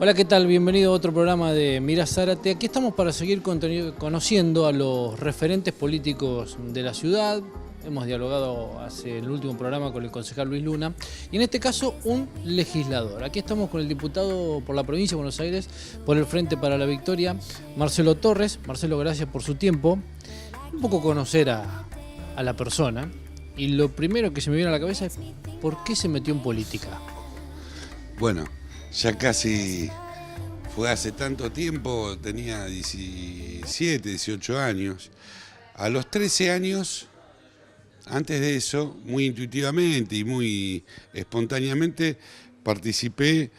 Hola, ¿qué tal? Bienvenido a otro programa de Mirá Zárate. Aquí estamos para seguir conociendo a los referentes políticos de la ciudad. Hemos dialogado hace el último programa con el concejal Luis Luna y en este caso un legislador. Aquí estamos con el diputado por la provincia de Buenos Aires por el Frente para la Victoria, Marcelo Torres. Marcelo, gracias por su tiempo. Un poco conocer a la persona y lo primero que se me viene a la cabeza es ¿por qué se metió en política? Bueno, ya casi fue hace tanto tiempo, tenía 17, 18 años. A los 13 años, antes de eso, muy intuitivamente y muy espontáneamente, participé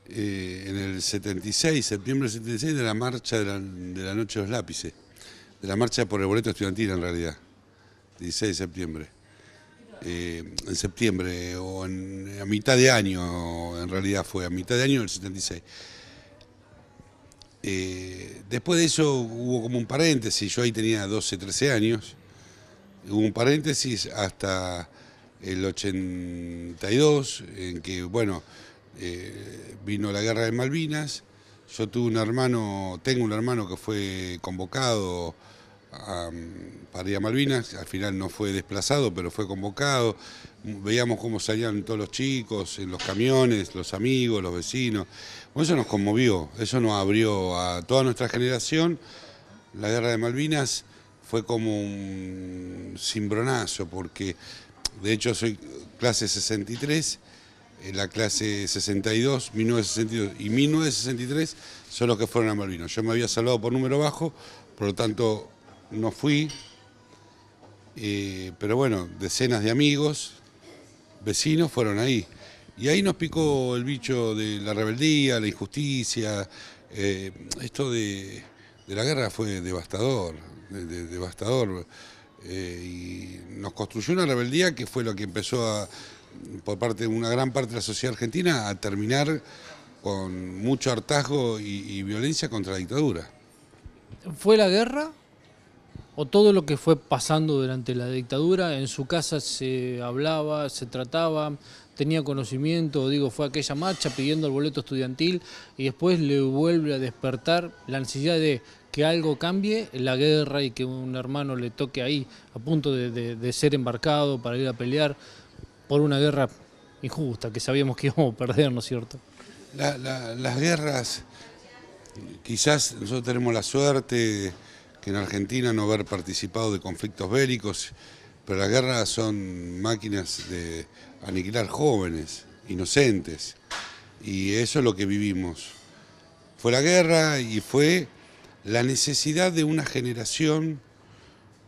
en el 76, septiembre del 76, de la marcha de la Noche de los Lápices, de la marcha por el boleto estudiantil en realidad, 16 de septiembre. En septiembre a mitad de año, en realidad fue a mitad de año del 76. Después de eso hubo como un paréntesis, yo ahí tenía 12, 13 años, hubo un paréntesis hasta el 82, en que, bueno, vino la guerra de Malvinas. Yo tengo un hermano que fue convocado para ir a Malvinas, al final no fue desplazado, pero fue convocado. Veíamos cómo salían todos los chicos en los camiones, los amigos, los vecinos. Bueno, eso nos conmovió, eso nos abrió a toda nuestra generación. La guerra de Malvinas fue como un cimbronazo, porque de hecho soy clase 63, la clase 62, 1962 y 1963 son los que fueron a Malvinas. Yo me había salvado por número bajo, por lo tanto no fui, pero bueno, decenas de amigos, vecinos fueron ahí. Y ahí nos picó el bicho de la rebeldía, la injusticia. Esto de la guerra fue devastador, devastador. Y nos construyó una rebeldía que fue lo que empezó por parte de una gran parte de la sociedad argentina, a terminar con mucho hartazgo y violencia contra la dictadura. ¿Fue la guerra o todo lo que fue pasando durante la dictadura? ¿En su casa se hablaba, se trataba, tenía conocimiento? Digo, fue aquella marcha pidiendo el boleto estudiantil y después le vuelve a despertar la necesidad de que algo cambie, la guerra, y que un hermano le toque ahí a punto de ser embarcado para ir a pelear por una guerra injusta que sabíamos que íbamos a perder, ¿no es cierto? Las guerras, quizás nosotros tenemos la suerte que en Argentina no haber participado de conflictos bélicos, pero las guerras son máquinas de aniquilar jóvenes, inocentes, y eso es lo que vivimos. Fue la guerra y fue la necesidad de una generación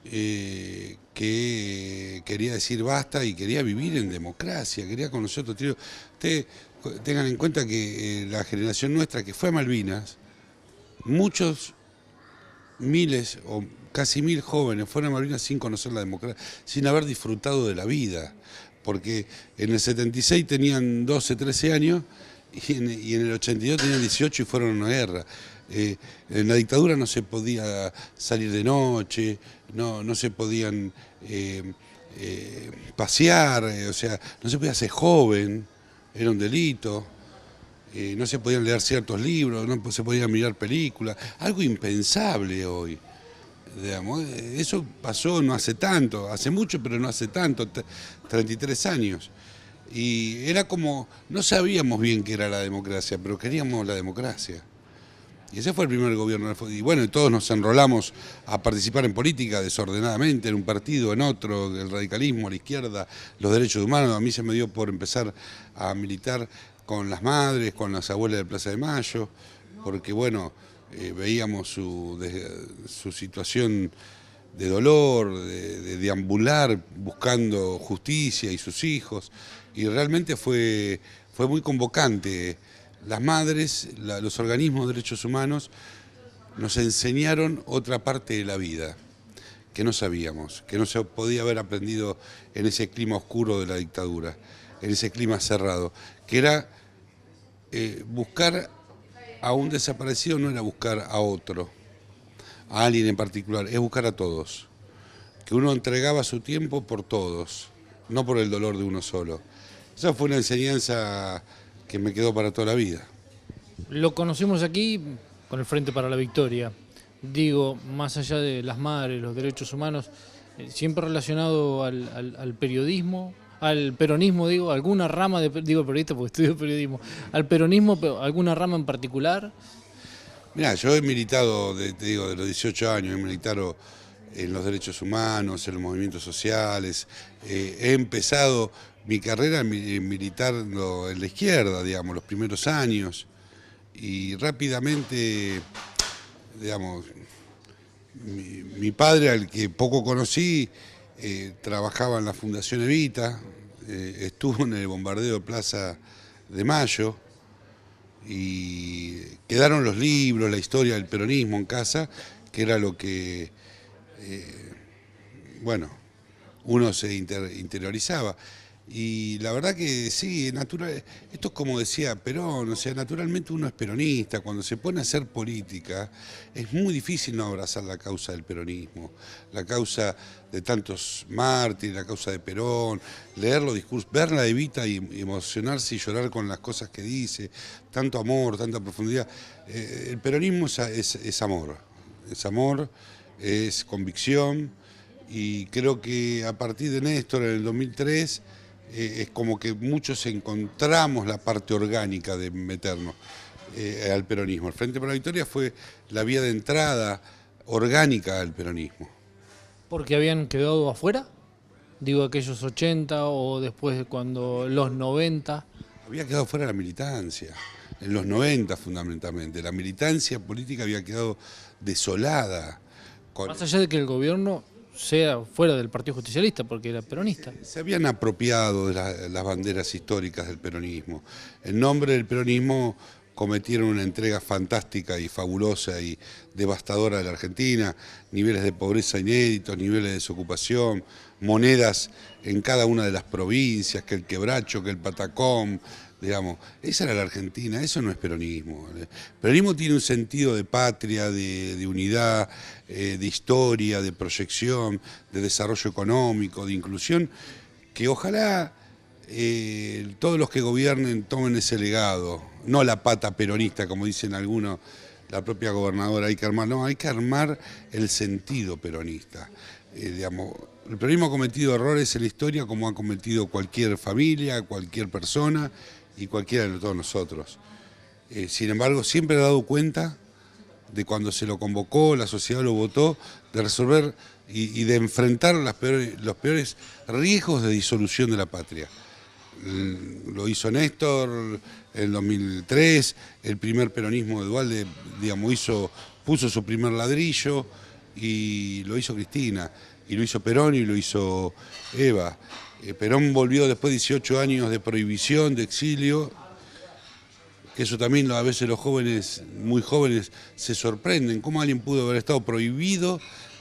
que quería decir basta y quería vivir en democracia, quería conocer otro tiro. Ustedes tengan en cuenta que la generación nuestra que fue a Malvinas, muchos miles o casi 1000 jóvenes fueron a Malvinas sin conocer la democracia, sin haber disfrutado de la vida, porque en el 76 tenían 12, 13 años y en el 82 tenían 18 y fueron a una guerra. En la dictadura no se podía salir de noche, no se podían pasear, o sea, no se podía ser joven, era un delito. No se podían leer ciertos libros, no se podían mirar películas, algo impensable hoy. Digamos. Eso pasó no hace tanto, hace mucho, pero no hace tanto, 33 años. Y era como, no sabíamos bien qué era la democracia, pero queríamos la democracia. Y ese fue el primer gobierno. Y bueno, todos nos enrolamos a participar en política desordenadamente, en un partido, en otro, el radicalismo, la izquierda, los derechos humanos. A mí se me dio por empezar a militar con las madres, con las abuelas de Plaza de Mayo, porque bueno, veíamos su situación de dolor, de deambular buscando justicia y sus hijos, y realmente fue muy convocante. Las madres, los organismos de derechos humanos nos enseñaron otra parte de la vida que no sabíamos, que no se podía haber aprendido en ese clima oscuro de la dictadura, en ese clima cerrado, que era buscar a un desaparecido, no era buscar a otro, a alguien en particular, es buscar a todos, que uno entregaba su tiempo por todos, no por el dolor de uno solo. Esa fue una enseñanza que me quedó para toda la vida. Lo conocemos aquí con el Frente para la Victoria. Digo, más allá de las madres, los derechos humanos, siempre relacionado al periodismo, al peronismo, digo, alguna rama de, digo periodista porque estudio periodismo, al peronismo, pero alguna rama en particular. Mirá, yo he militado, te digo, de los 18 años, he militado en los derechos humanos, en los movimientos sociales, he empezado mi carrera militando en la izquierda, digamos, los primeros años, y rápidamente, digamos, mi padre, al que poco conocí, trabajaba en la Fundación Evita, estuvo en el bombardeo de Plaza de Mayo, y quedaron los libros, la historia del peronismo en casa, que era lo que, bueno, uno se interiorizaba. Y la verdad que sí, natural, esto es como decía Perón, o sea, naturalmente uno es peronista, cuando se pone a hacer política es muy difícil no abrazar la causa del peronismo, la causa de tantos mártires, la causa de Perón, leer los discursos, ver la Evita y emocionarse y llorar con las cosas que dice, tanto amor, tanta profundidad. El peronismo es amor, es convicción, y creo que a partir de Néstor en el 2003 es como que muchos encontramos la parte orgánica de meternos al peronismo. El Frente para la Victoria fue la vía de entrada orgánica al peronismo. ¿Porque habían quedado afuera? Digo, aquellos 80 o después de cuando los 90. Había quedado fuera la militancia, en los 90 fundamentalmente. La militancia política había quedado desolada. Más allá de que el gobierno sea fuera del Partido Justicialista, porque era peronista. Se habían apropiado de las banderas históricas del peronismo. En nombre del peronismo cometieron una entrega fantástica y fabulosa y devastadora de la Argentina, niveles de pobreza inéditos, niveles de desocupación, monedas en cada una de las provincias, que el quebracho, que el patacón, digamos. Esa era la Argentina, eso no es peronismo. El peronismo tiene un sentido de patria, de unidad, de historia, de proyección, de desarrollo económico, de inclusión, que ojalá todos los que gobiernen tomen ese legado, no la pata peronista, como dicen algunos, la propia gobernadora, hay que armar el sentido peronista. Digamos, el peronismo ha cometido errores en la historia como ha cometido cualquier familia, cualquier persona y cualquiera de todos nosotros. Sin embargo, siempre ha dado cuenta de cuando se lo convocó, la sociedad lo votó, de resolver y de enfrentar los peores riesgos de disolución de la patria. Lo hizo Néstor en el 2003, el primer peronismo de Duhalde, digamos, puso su primer ladrillo, y lo hizo Cristina, y lo hizo Perón y lo hizo Eva. Perón volvió después de 18 años de prohibición, de exilio, que eso también a veces los jóvenes, muy jóvenes, se sorprenden. ¿Cómo alguien pudo haber estado prohibido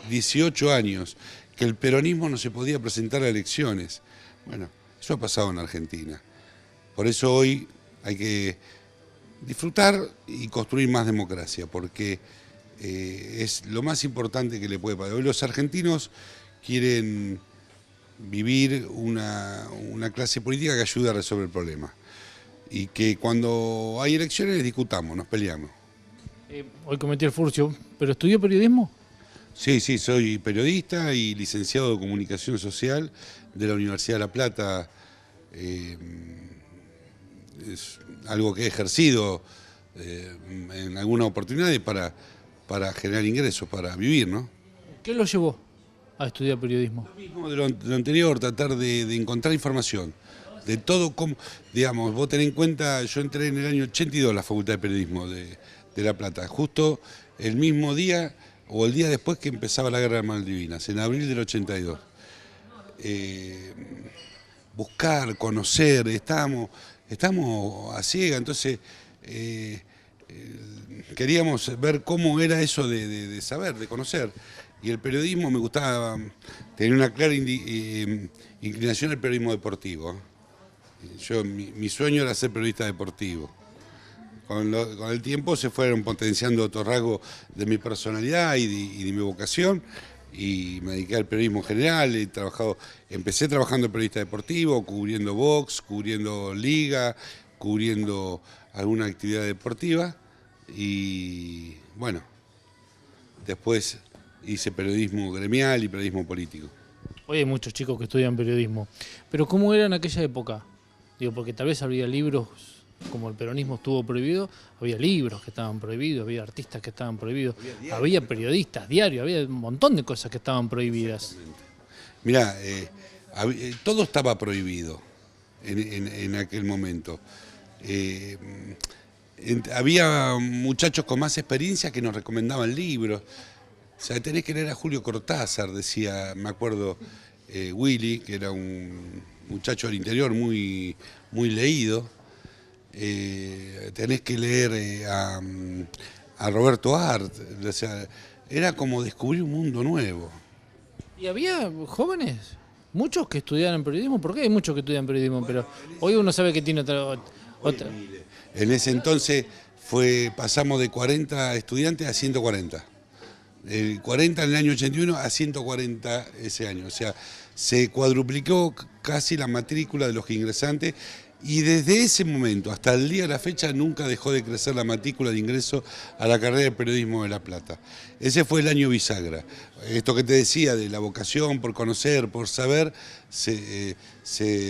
18 años? Que el peronismo no se podía presentar a elecciones. Bueno, eso ha pasado en Argentina. Por eso hoy hay que disfrutar y construir más democracia, porque es lo más importante que le puede pasar. Hoy los argentinos quieren vivir una clase política que ayude a resolver el problema. Y que cuando hay elecciones discutamos, nos peleamos. Hoy cometí el furcio, ¿pero estudió periodismo? Sí, soy periodista y licenciado de Comunicación Social de la Universidad de La Plata. Es algo que he ejercido en algunas oportunidades para generar ingresos, para vivir, ¿no? ¿Qué lo llevó a estudiar periodismo? Lo mismo de lo anterior, tratar de encontrar información, de todo, como, digamos, vos tenés en cuenta, yo entré en el año 82 a la Facultad de Periodismo de La Plata, justo el mismo día o el día después que empezaba la Guerra de Malvinas, en abril del 82. Buscar, conocer, estamos a ciegas, entonces queríamos ver cómo era eso de saber, de conocer. Y el periodismo me gustaba, tenía una clara inclinación al periodismo deportivo. Mi sueño era ser periodista deportivo. Con el tiempo se fueron potenciando otros rasgos de mi personalidad y de mi vocación, y me dediqué al periodismo en general. Empecé trabajando en periodista deportivo, cubriendo box, cubriendo liga, cubriendo alguna actividad deportiva y bueno, después hice periodismo gremial y periodismo político. Hoy hay muchos chicos que estudian periodismo, pero ¿cómo era en aquella época? Digo, porque tal vez había libros, como el peronismo estuvo prohibido, había libros que estaban prohibidos, había artistas que estaban prohibidos, había periodistas, diarios, había un montón de cosas que estaban prohibidas. Mirá, todo estaba prohibido en aquel momento. Había muchachos con más experiencia que nos recomendaban libros. O sea, tenés que leer a Julio Cortázar, decía, me acuerdo, Willy, que era un muchacho del interior muy leído. Tenés que leer a Roberto Art. O sea, era como descubrir un mundo nuevo. ¿Y había jóvenes? Muchos que estudiaban periodismo, porque hay muchos que estudian periodismo, pero hoy uno sabe que tiene otra. En ese entonces pasamos de 40 estudiantes a 140. El 40 en el año 81 a 140 ese año. O sea, se cuadruplicó casi la matrícula de los ingresantes y desde ese momento hasta el día de la fecha nunca dejó de crecer la matrícula de ingreso a la carrera de periodismo de La Plata. Ese fue el año bisagra. Esto que te decía de la vocación por conocer, por saber, se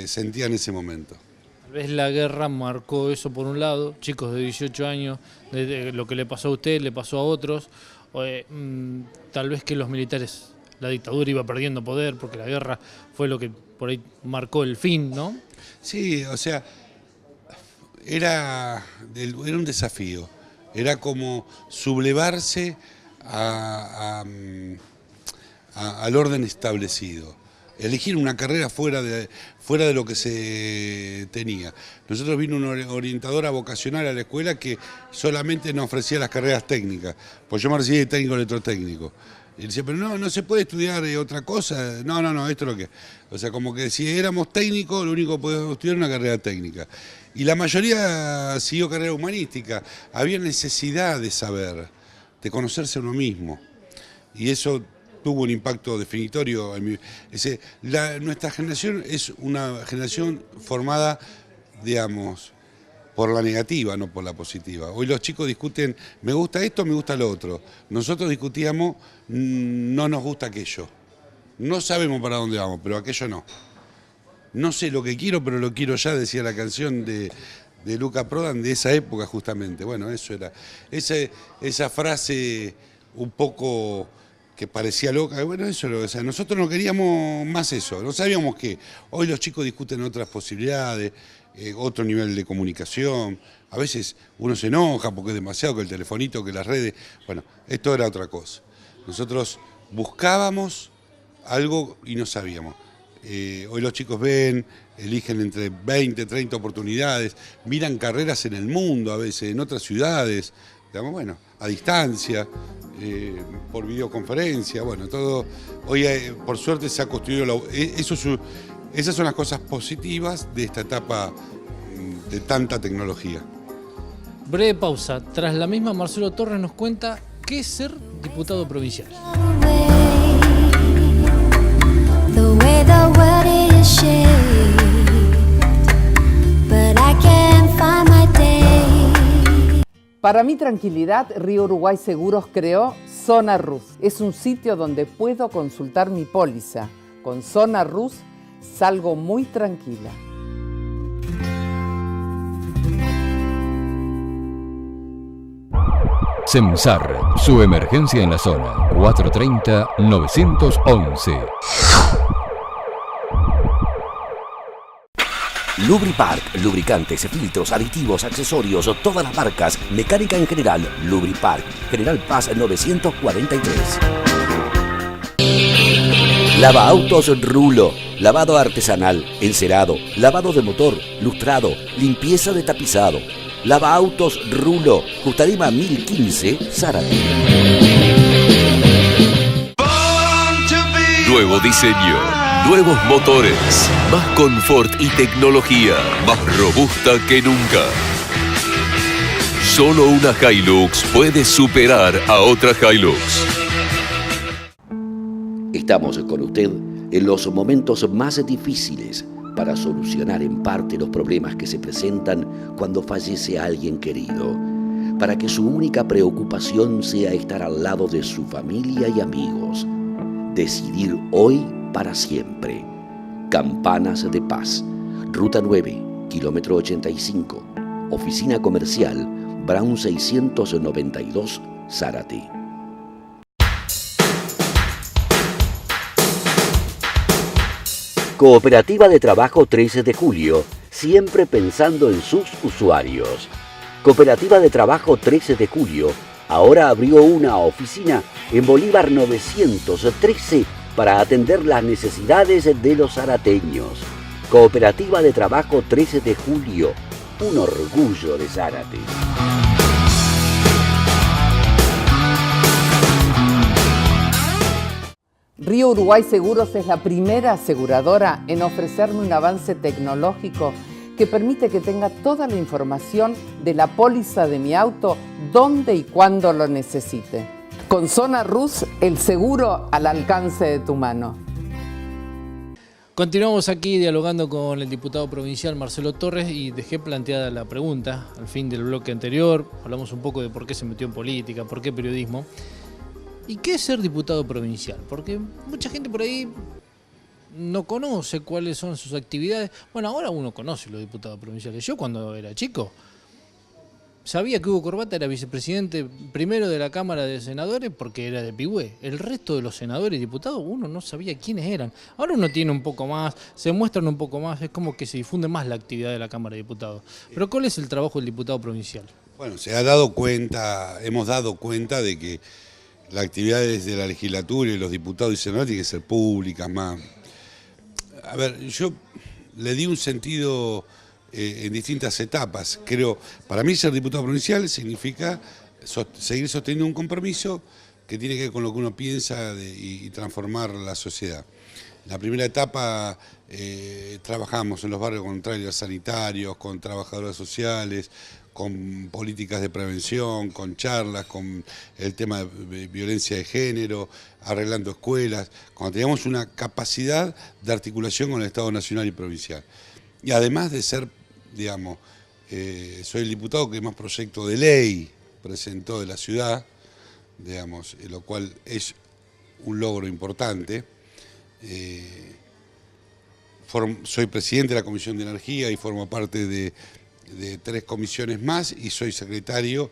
sentía en ese momento. Tal vez la guerra marcó eso por un lado, chicos de 18 años, de lo que le pasó a usted, le pasó a otros. Tal vez que los militares, la dictadura iba perdiendo poder porque la guerra fue lo que por ahí marcó el fin, ¿no? Sí, o sea, era un desafío, era como sublevarse al orden establecido, elegir una carrera fuera de lo que se tenía. Nosotros vino una orientadora vocacional a la escuela que solamente nos ofrecía las carreras técnicas, pues yo me recibí de técnico electrotécnico. Y decía, pero no se puede estudiar otra cosa. No, esto es lo que... O sea, como que si éramos técnicos, lo único que podíamos estudiar era una carrera técnica. Y la mayoría siguió carrera humanística. Había necesidad de saber, de conocerse a uno mismo. Y eso tuvo un impacto definitorio. Nuestra generación es una generación formada, digamos, por la negativa, no por la positiva. Hoy los chicos discuten, me gusta esto, me gusta lo otro. Nosotros discutíamos, no nos gusta aquello. No sabemos para dónde vamos, pero aquello no. No sé lo que quiero, pero lo quiero ya, decía la canción de Luca Prodan de esa época justamente. Bueno, eso era. Esa frase un poco que parecía loca, bueno, eso, o sea, nosotros no queríamos más eso, no sabíamos qué. Hoy los chicos discuten otras posibilidades, otro nivel de comunicación. A veces uno se enoja porque es demasiado, que el telefonito, que las redes. Bueno, esto era otra cosa. Nosotros buscábamos algo y no sabíamos. Hoy los chicos ven, eligen entre 20, 30 oportunidades, miran carreras en el mundo a veces, en otras ciudades, digamos, bueno, a distancia, por videoconferencia, bueno, todo. Hoy por suerte se ha construido, esas son las cosas positivas de esta etapa de tanta tecnología. Breve pausa. Tras la misma, Marcelo Torres nos cuenta qué es ser diputado provincial. Para mi tranquilidad, Río Uruguay Seguros creó Zona Rus. Es un sitio donde puedo consultar mi póliza. Con Zona Rus salgo muy tranquila. CEMSAR, su emergencia en la zona, 430-911. Lubripark, lubricantes, filtros, aditivos, accesorios, todas las marcas, mecánica en general. Lubripark, General Paz 943. Lava autos Rulo, lavado artesanal, encerado, lavado de motor, lustrado, limpieza de tapizado. Lava autos Rulo, Justarima 1015, Zárate. Nuevo diseño, nuevos motores, más confort y tecnología, más robusta que nunca. Solo una Hilux puede superar a otra Hilux. Estamos con usted en los momentos más difíciles, para solucionar en parte los problemas que se presentan cuando fallece alguien querido, para que su única preocupación sea estar al lado de su familia y amigos. Decidir hoy para siempre. Campanas de Paz. Ruta 9, kilómetro 85. Oficina Comercial, Brown 692, Zárate. Cooperativa de Trabajo 13 de Julio, siempre pensando en sus usuarios. Cooperativa de Trabajo 13 de Julio ahora abrió una oficina en Bolívar 913 para atender las necesidades de los zarateños. Cooperativa de Trabajo 13 de Julio, un orgullo de Zárate. Río Uruguay Seguros es la primera aseguradora en ofrecerme un avance tecnológico que permite que tenga toda la información de la póliza de mi auto donde y cuando lo necesite. Con Zona Rus, el seguro al alcance de tu mano. Continuamos aquí dialogando con el diputado provincial Marcelo Torres y dejé planteada la pregunta al fin del bloque anterior. Hablamos un poco de por qué se metió en política, por qué periodismo. ¿Y qué es ser diputado provincial? Porque mucha gente por ahí no conoce cuáles son sus actividades. Bueno, ahora uno conoce los diputados provinciales. Yo cuando era chico sabía que Hugo Corbata era vicepresidente primero de la Cámara de Senadores porque era de Pigüé. El resto de los senadores y diputados uno no sabía quiénes eran. Ahora uno tiene un poco más, se muestran un poco más, es como que se difunde más la actividad de la Cámara de Diputados. Pero ¿cuál es el trabajo del diputado provincial? Bueno, hemos dado cuenta de que las actividades de la legislatura y los diputados y senadores tienen que ser públicas más. A ver, yo le di un sentido en distintas etapas. Creo, para mí ser diputado provincial significa seguir sosteniendo un compromiso que tiene que ver con lo que uno piensa y transformar la sociedad. La primera etapa trabajamos en los barrios con trailers sanitarios, con trabajadoras sociales, con políticas de prevención, con charlas, con el tema de violencia de género, arreglando escuelas, cuando teníamos una capacidad de articulación con el Estado nacional y provincial. Y además de ser, digamos, soy el diputado que más proyectos de ley presentó de la ciudad, digamos, lo cual es un logro importante. Soy presidente de la Comisión de Energía y formo parte de 3 comisiones más y soy secretario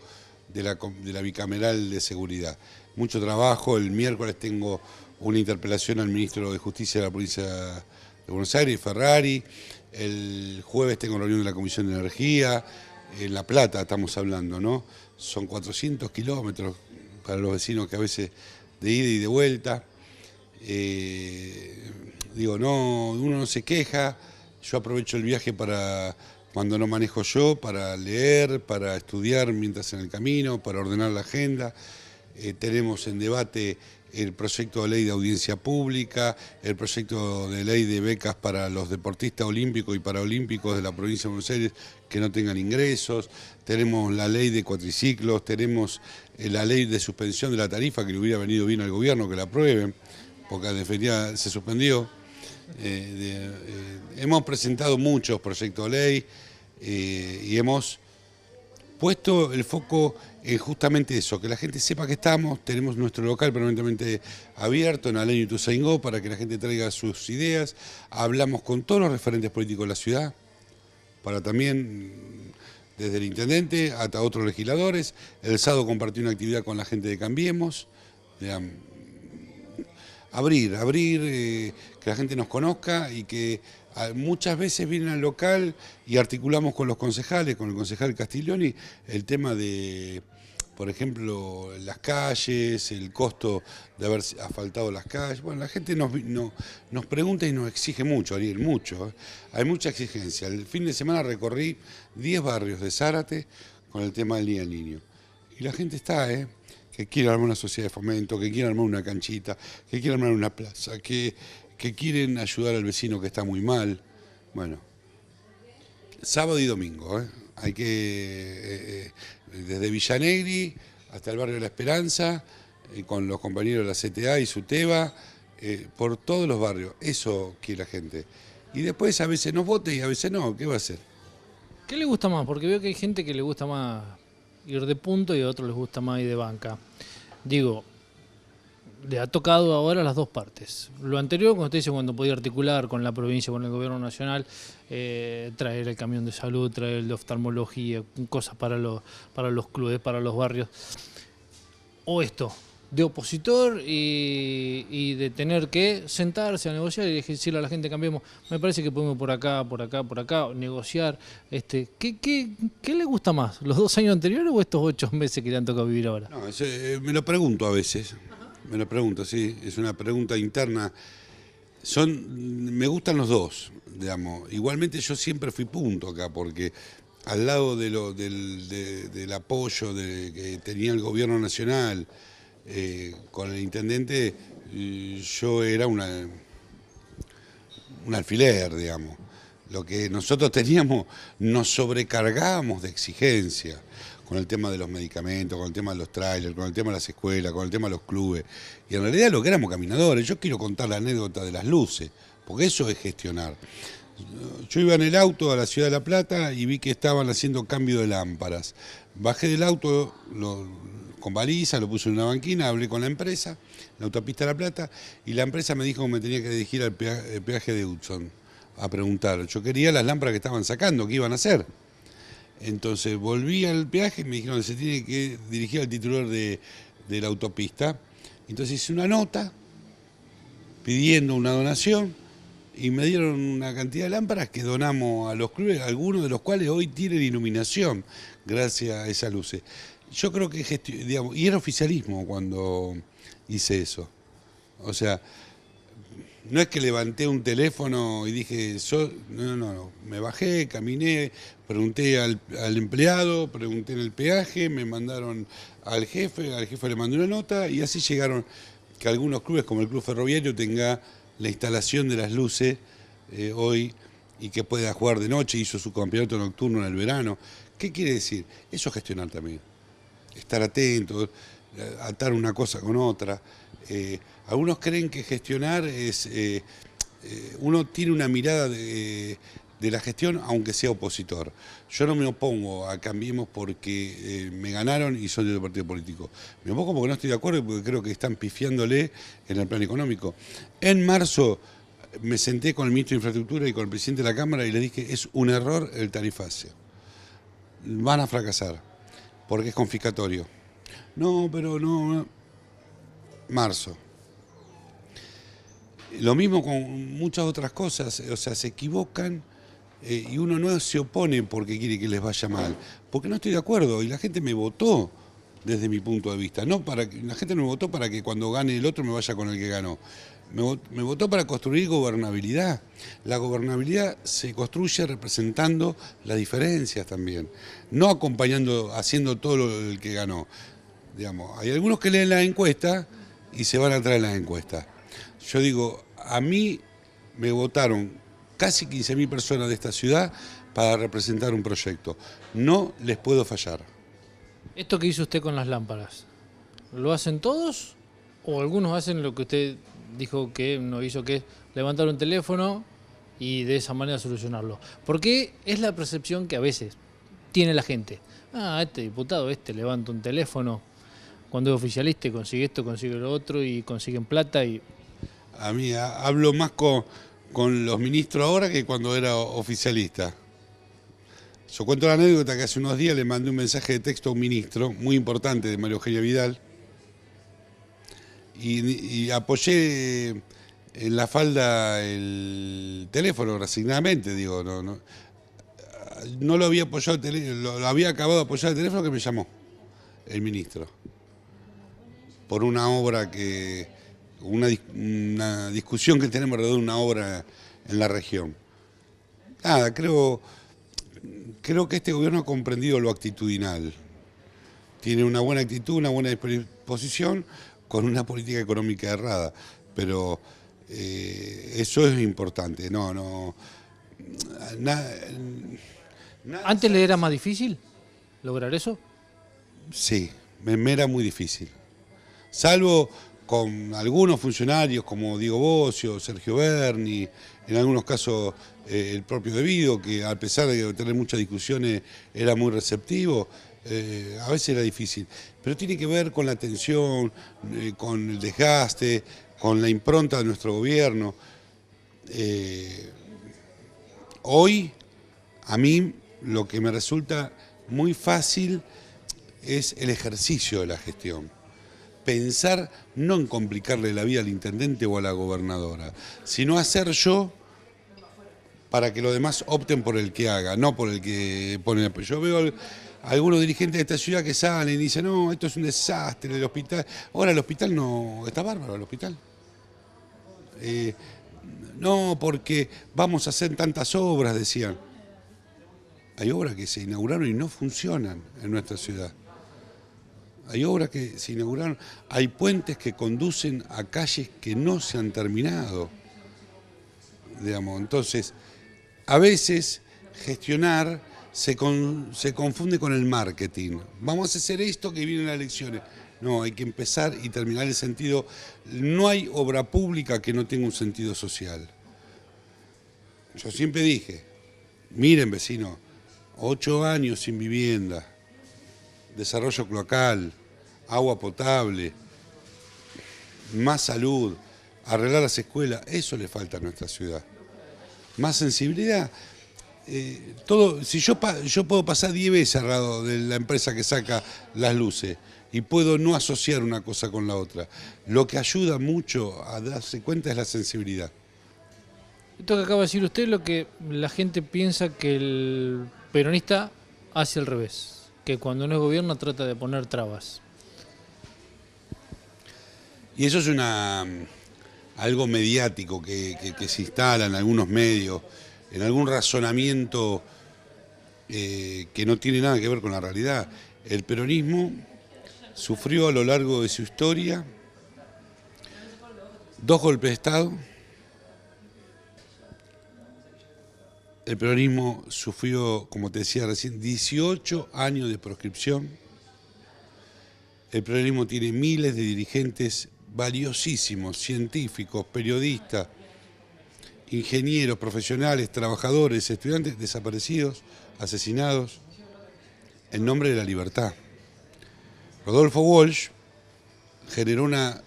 de la Bicameral de Seguridad. Mucho trabajo, el miércoles tengo una interpelación al ministro de Justicia de la provincia de Buenos Aires, Ferrari, el jueves tengo reunión de la Comisión de Energía, en La Plata estamos hablando, ¿no? Son 400 kilómetros para los vecinos que a veces de ida y de vuelta. Digo, no, uno no se queja, yo aprovecho el viaje para, cuando no manejo yo, para leer, para estudiar mientras en el camino, para ordenar la agenda. Tenemos en debate el proyecto de ley de audiencia pública, el proyecto de ley de becas para los deportistas olímpicos y paraolímpicos de la provincia de Buenos Aires que no tengan ingresos, tenemos la ley de cuatriciclos, tenemos la ley de suspensión de la tarifa, que le hubiera venido bien al gobierno que la aprueben, porque en definitiva se suspendió. Hemos presentado muchos proyectos de ley y hemos puesto el foco en justamente eso, que la gente sepa que tenemos nuestro local permanentemente abierto en Aleño y Ituzaingó para que la gente traiga sus ideas, hablamos con todos los referentes políticos de la ciudad, para también, desde el intendente hasta otros legisladores. El sábado compartí una actividad con la gente de Cambiemos, abrir, que la gente nos conozca y que muchas veces vienen al local y articulamos con los concejales, con el concejal Castiglioni, el tema de, por ejemplo, las calles, el costo de haber asfaltado las calles. Bueno, la gente nos pregunta y nos exige mucho, Ariel, mucho. Hay mucha exigencia. El fin de semana recorrí 10 barrios de Zárate con el tema del Día del Niño. Y la gente está, que quiere armar una sociedad de fomento, que quiere armar una canchita, que quiere armar una plaza, que quieren ayudar al vecino que está muy mal. Bueno, sábado y domingo, hay que, desde Villanegri hasta el barrio de La Esperanza, con los compañeros de la CTA y SUTEBA, por todos los barrios, eso quiere la gente. y después a veces nos vote y a veces no, ¿qué va a hacer? ¿Qué le gusta más? Porque veo que hay gente que le gusta más ir de punto y a otros les gusta más ir de banca. Digo, le ha tocado ahora las dos partes. Lo anterior, como usted dice, cuando podía articular con la provincia, con el gobierno nacional, traer el camión de salud, traer el de oftalmología, cosas para los clubes, para los barrios. O esto, de opositor y de tener que sentarse a negociar y decirle a la gente cambiemos. Me parece que podemos por acá, negociar. ¿Qué le gusta más? ¿Los 2 años anteriores o estos 8 meses que le han tocado vivir ahora? No, me lo pregunto a veces. Me lo pregunto, sí, es una pregunta interna. Me gustan los dos, digamos. Igualmente yo siempre fui punto acá, porque al lado del apoyo que tenía el gobierno nacional con el intendente, yo era un alfiler, digamos. Lo que nosotros teníamos, nos sobrecargábamos de exigencia con el tema de los medicamentos, con el tema de los trailers, con el tema de las escuelas, con el tema de los clubes. Y en realidad lo que éramos caminadores. Yo quiero contar la anécdota de las luces, porque eso es gestionar. Yo iba en el auto a la ciudad de La Plata y vi que estaban haciendo cambio de lámparas. Bajé del auto con baliza, lo puse en una banquina, hablé con la empresa, la autopista de La Plata, y la empresa me dijo que me tenía que dirigir al peaje de Hudson a preguntar. Yo quería las lámparas que estaban sacando, ¿qué iban a hacer? Entonces volví al peaje y me dijeron que se tiene que dirigir al titular de la autopista. Entonces hice una nota pidiendo una donación y me dieron una cantidad de lámparas que donamos a los clubes, algunos de los cuales hoy tienen iluminación gracias a esas luces. Yo creo que, digamos, y era oficialismo cuando hice eso. O sea, no es que levanté un teléfono y dije, no, me bajé, caminé, pregunté al empleado, pregunté en el peaje, me mandaron al jefe le mandé una nota y así llegaron que algunos clubes como el Club Ferroviario tenga la instalación de las luces hoy y que pueda jugar de noche, hizo su campeonato nocturno en el verano. ¿Qué quiere decir? Eso es gestionar también, estar atento, atar una cosa con otra. Algunos creen que gestionar es... uno tiene una mirada de la gestión aunque sea opositor. Yo no me opongo a Cambiemos porque me ganaron y soy del partido político. Me opongo porque no estoy de acuerdo y porque creo que están pifiándole en el plan económico. En marzo me senté con el ministro de Infraestructura y con el presidente de la Cámara y le dije, es un error el tarifacio. Van a fracasar porque es confiscatorio. No, pero no. Marzo. Lo mismo con muchas otras cosas, o sea, se equivocan y uno no se opone porque quiere que les vaya mal, porque no estoy de acuerdo y la gente me votó desde mi punto de vista, la gente no me votó para que cuando gane el otro me vaya con el que ganó, me votó para construir gobernabilidad. La gobernabilidad se construye representando las diferencias también, no acompañando, haciendo todo el que ganó. Digamos, hay algunos que leen la encuesta y se van atrás de las encuestas. Yo digo, a mí me votaron casi 15.000 personas de esta ciudad para representar un proyecto. No les puedo fallar. Esto que hizo usted con las lámparas, ¿lo hacen todos o algunos hacen lo que usted dijo que no hizo, que es levantar un teléfono y de esa manera solucionarlo? Porque es la percepción que a veces tiene la gente. Este diputado levanta un teléfono, cuando es oficialista consigue esto, consigue lo otro y consiguen plata y... A mí hablo más con los ministros ahora que cuando era oficialista. Yo cuento la anécdota que hace unos días le mandé un mensaje de texto a un ministro muy importante de María Eugenia Vidal y apoyé en la falda el teléfono resignadamente, digo, no lo había apoyado, lo había acabado de apoyar el teléfono que me llamó el ministro por una obra una discusión que tenemos alrededor de una obra en la región. Nada, creo que este gobierno ha comprendido lo actitudinal. Tiene una buena actitud, una buena disposición, con una política económica errada. Pero eso es importante. ¿Antes le era más difícil lograr eso? Sí, me era muy difícil. Salvo con algunos funcionarios como Diego Bocio, Sergio Berni, en algunos casos el propio Devido, que a pesar de tener muchas discusiones era muy receptivo, a veces era difícil. Pero tiene que ver con la tensión, con el desgaste, con la impronta de nuestro gobierno. Hoy, a mí, lo que me resulta muy fácil es el ejercicio de la gestión. Pensar no en complicarle la vida al intendente o a la gobernadora, sino hacer yo para que los demás opten por el que haga, no por el que pone. Yo veo algunos dirigentes de esta ciudad que salen y dicen, no, esto es un desastre, el hospital. Ahora el hospital no, está bárbaro el hospital. No, porque vamos a hacer tantas obras, decían. Hay obras que se inauguraron y no funcionan en nuestra ciudad. Hay obras que se inauguraron, hay puentes que conducen a calles que no se han terminado. Digamos, entonces, a veces gestionar se confunde con el marketing. Vamos a hacer esto que vienen las elecciones. No, hay que empezar y terminar el sentido. No hay obra pública que no tenga un sentido social. Yo siempre dije, miren vecinos, 8 años sin vivienda, desarrollo cloacal, agua potable, más salud, arreglar las escuelas, eso le falta a nuestra ciudad. Más sensibilidad. Si yo puedo pasar 10 veces al lado de la empresa que saca las luces y puedo no asociar una cosa con la otra, lo que ayuda mucho a darse cuenta es la sensibilidad. Esto que acaba de decir usted es lo que la gente piensa que el peronista hace al revés, que cuando no es gobierno trata de poner trabas. Y eso es algo mediático que se instala en algunos medios, en algún razonamiento que no tiene nada que ver con la realidad. El peronismo sufrió a lo largo de su historia 2 golpes de Estado. El peronismo sufrió, como te decía recién, 18 años de proscripción. El peronismo tiene miles de dirigentes valiosísimos, científicos, periodistas, ingenieros, profesionales, trabajadores, estudiantes desaparecidos, asesinados, en nombre de la libertad. Rodolfo Walsh generó una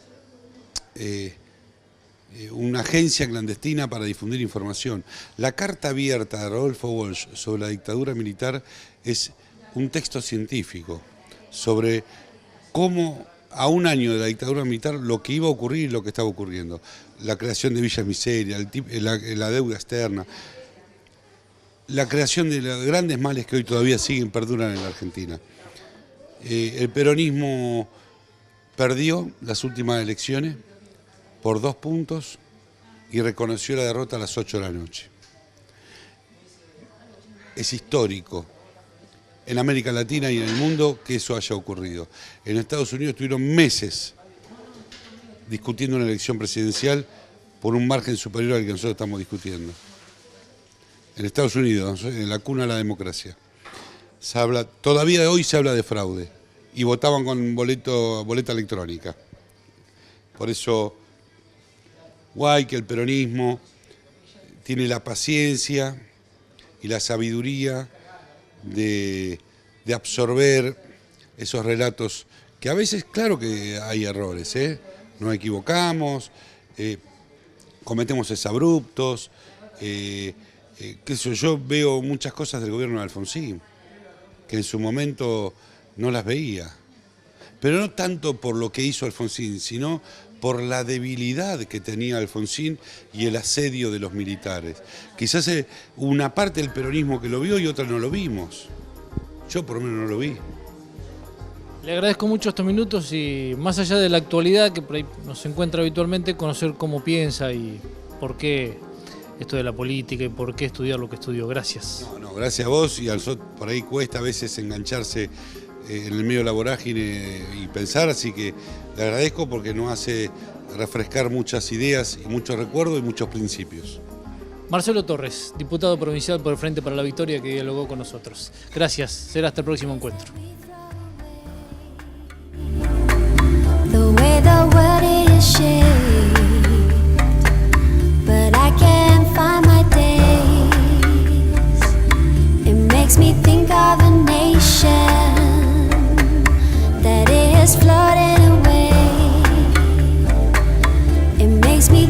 agencia clandestina para difundir información. La carta abierta de Rodolfo Walsh sobre la dictadura militar es un texto científico sobre cómo a un año de la dictadura militar lo que iba a ocurrir y lo que estaba ocurriendo. La creación de villas miseria, la deuda externa, la creación de los grandes males que hoy todavía perduran en la Argentina. El peronismo perdió las últimas elecciones por 2 puntos y reconoció la derrota a las 8 de la noche. Es histórico en América Latina y en el mundo que eso haya ocurrido. En Estados Unidos estuvieron meses discutiendo una elección presidencial por un margen superior al que nosotros estamos discutiendo. En Estados Unidos, en la cuna de la democracia, todavía hoy se habla de fraude y votaban con boleta electrónica. Por eso, guay que el peronismo tiene la paciencia y la sabiduría de absorber esos relatos que a veces, claro que hay errores, nos equivocamos, cometemos exabruptos, yo veo muchas cosas del gobierno de Alfonsín que en su momento no las veía, pero no tanto por lo que hizo Alfonsín, sino por la debilidad que tenía Alfonsín y el asedio de los militares. Quizás una parte del peronismo que lo vio y otra no lo vimos. Yo por lo menos no lo vi. Le agradezco mucho estos minutos y más allá de la actualidad que por ahí nos encuentra habitualmente, conocer cómo piensa y por qué esto de la política y por qué estudiar lo que estudió. Gracias. No, gracias a vos y al SOT por ahí cuesta a veces engancharse en el medio de la vorágine y pensar, así que le agradezco porque nos hace refrescar muchas ideas y muchos recuerdos y muchos principios. Marcelo Torres, diputado provincial por el Frente para la Victoria, que dialogó con nosotros. Gracias, será hasta el próximo encuentro.